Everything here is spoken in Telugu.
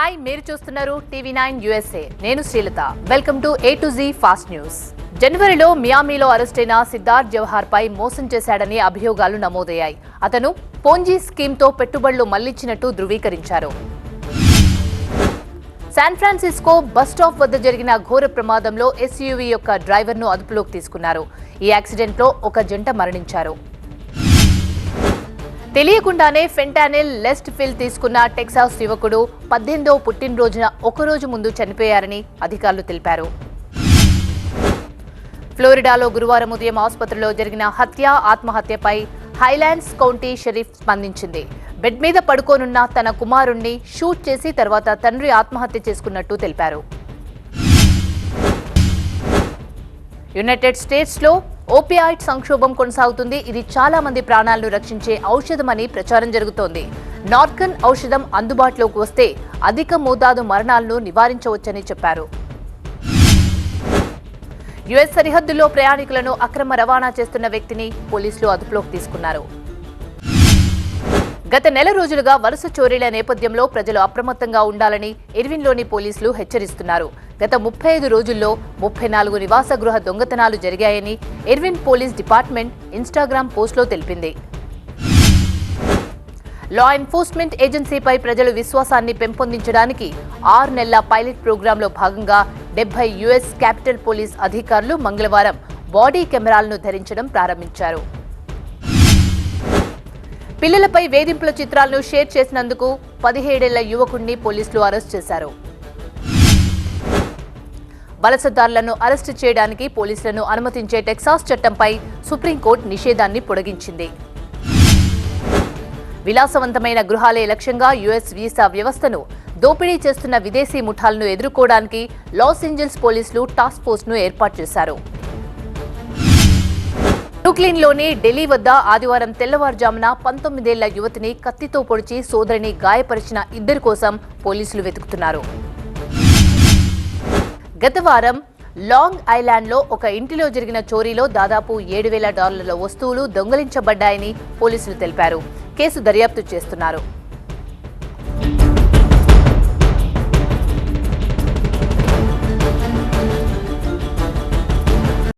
హాయ్, మీరు చూస్తున్నారు టీవీ9 USA. నేను Srilatha. Welcome to A to Z fast news. జనవరిలో మియామిలో అరెస్టైన సిద్ధార్థ్ జవహర్ పై మోసం చేశాడని అభియోగాలు నమోదయ్యాయి. అతను పోంజీ స్కీమ్తో పెట్టుబడులు మళ్లించినట్టు ధృవీకరించారు. శాన్ ఫ్రాన్సిస్కో బస్ స్టాప్ వద్ద జరిగిన ఘోర ప్రమాదంలో SUV యొక్క డ్రైవర్ను అదుపులోకి తీసుకున్నారు. ఈ యాక్సిడెంట్లో ఒక జంట మరణించారు. తెలియకుండానే ఫెంటానిల్ లెస్ట్ ఫిల్ తీసుకున్న టెక్సాస్ యువకుడు 18వ పుట్టినరోజున ఒకరోజు ముందు చనిపోయారని అధికారులు తెలిపారు. ఫ్లోరిడాలో గురువారం ఉదయం ఆసుపత్రిలో జరిగిన ఆత్మహత్యపై హైలాండ్స్ కౌంటీ షరీఫ్ స్పందించింది. బెడ్ మీద పడుకోనున్న తన కుమారుణ్ణి షూట్ చేసి తర్వాత తండ్రి ఆత్మహత్య చేసుకున్నట్టు తెలిపారు. యునైటెడ్ స్టేట్స్లో ఓపియాయిడ్ సంక్షోభం కొనసాగుతుంది. ఇది చాలా మంది ప్రాణాలను రక్షించే ఔషధమని ప్రచారం జరుగుతోంది. నార్కన్ ఔషధం అందుబాటులోకి వస్తే అధిక మోతాదు మరణాలను నివారించవచ్చని చెప్పారు. యుఎస్ సరిహద్దుల్లో ప్రయాణికులను అక్రమ రవాణా చేస్తున్న వ్యక్తిని పోలీసులు అదుపులోకి తీసుకున్నారు. గత నెల రోజులుగా వరుస చోరీల నేపథ్యంలో ప్రజలు అప్రమత్తంగా ఉండాలని ఇర్విన్లోని పోలీసులు హెచ్చరిస్తున్నారు. గత 35 రోజుల్లో 34 నివాస గృహ దొంగతనాలు జరిగాయని ఇర్విన్ పోలీస్ డిపార్ట్మెంట్ ఇన్స్టాగ్రామ్ పోస్టులో తెలిపింది. లా ఎన్ఫోర్స్మెంట్ ఏజెన్సీపై ప్రజలు విశ్వాసాన్ని పెంపొందించడానికి 6 నెలల పైలట్ ప్రోగ్రాంలో భాగంగా 70 US క్యాపిటల్ పోలీస్ అధికారులు మంగళవారం బాడీ కెమెరాలను ధరించడం ప్రారంభించారు. పిల్లలపై వేధింపుల చిత్రాలను షేర్ చేసినందుకు 17 ఏళ్ల యువకుడిని పోలీసులు అరెస్ట్ చేశారు. వలసదారులను అరెస్టు చేయడానికి పోలీసులను అనుమతించే టెక్సాస్ చట్టంపై సుప్రీంకోర్టు నిషేధాన్ని పొడిగించింది. విలాసవంతమైన గృహాలే లక్ష్యంగా US వీసా వ్యవస్థను దోపిడీ చేస్తున్న విదేశీ ముఠాలను ఎదుర్కోవడానికి లాస్ ఏంజల్స్ పోలీసులు టాస్క్ ఫోర్స్ను ఏర్పాటు చేశారు. బ్రూక్లిన్లోని ఢిల్లీ వద్ద ఆదివారం తెల్లవారుజామున 19 ఏళ్ల యువతిని కత్తితో పొడిచి సోదరిని గాయపరిచిన ఇద్దరి కోసం పోలీసులు వెతుకుతున్నారు. గత వారం లాంగ్ ఐలాండ్లో ఒక ఇంటిలో జరిగిన చోరీలో దాదాపు $7,000 వస్తువులు దొంగిలించబడ్డాయని పోలీసులు తెలిపారు. కేసు దర్యాప్తు చేస్తున్నారు.